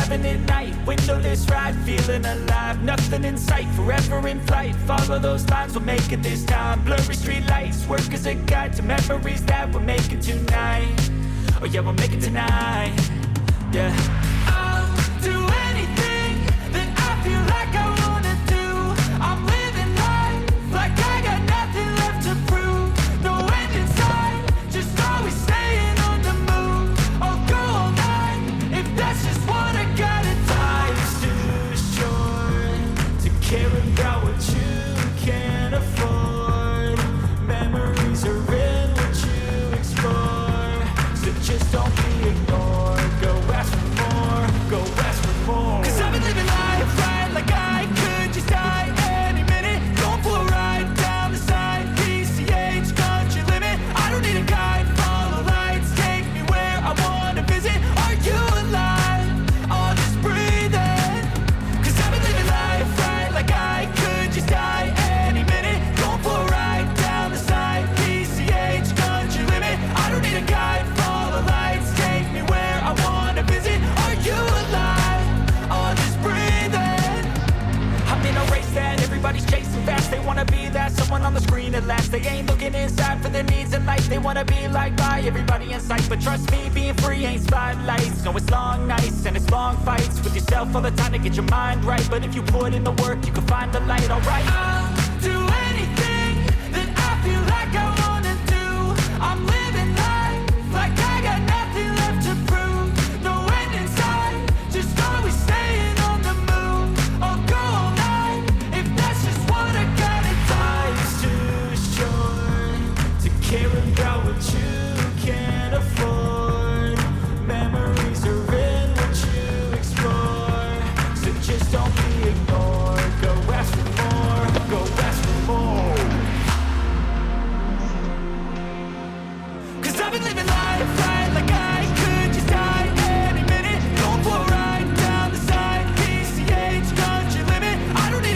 having it night, windowless ride, feeling alive. Nothing in sight, forever in flight. Follow those lines, we'll make it this time. Blurry street lights, work as a guide to memories that we're making tonight. Oh yeah, we'll make it tonight. Yeah. I'll do anything that I feel like I wanna do. I'm living life like I got nothing left to prove. No end in sight, just always staying on the move. I'll go all night if that's just what I gotta do. Life's too short to care about what you can't afford. Memories are in what you explore, so just don't be ignored. Go ask for more, go ask for more. 'Cause I've been living life right like I could just die any minute. Going for a ride down the side, PCH country limit. I don't need a guide, follow lights, take me where I wanna visit. Are you alive? Or just breathing? 'Cause I've been living life right like I could just die any minute. Going for a ride down the side, PCH country limit. I don't need a guide, follow lights, take me where I wanna visit. Are you alive? Or just breathing? I'm in a race that everybody's chasing fast. They wanna be that someone on the screen at last. They ain't looking inside for their needs in life. They wanna be liked by everybody in sight. But trust me, being free ain't spotlights. No, it's long nights and it's long fights with yourself all the time to get your mind right. But if you put in the work, you can find the light, alright? I'll do it.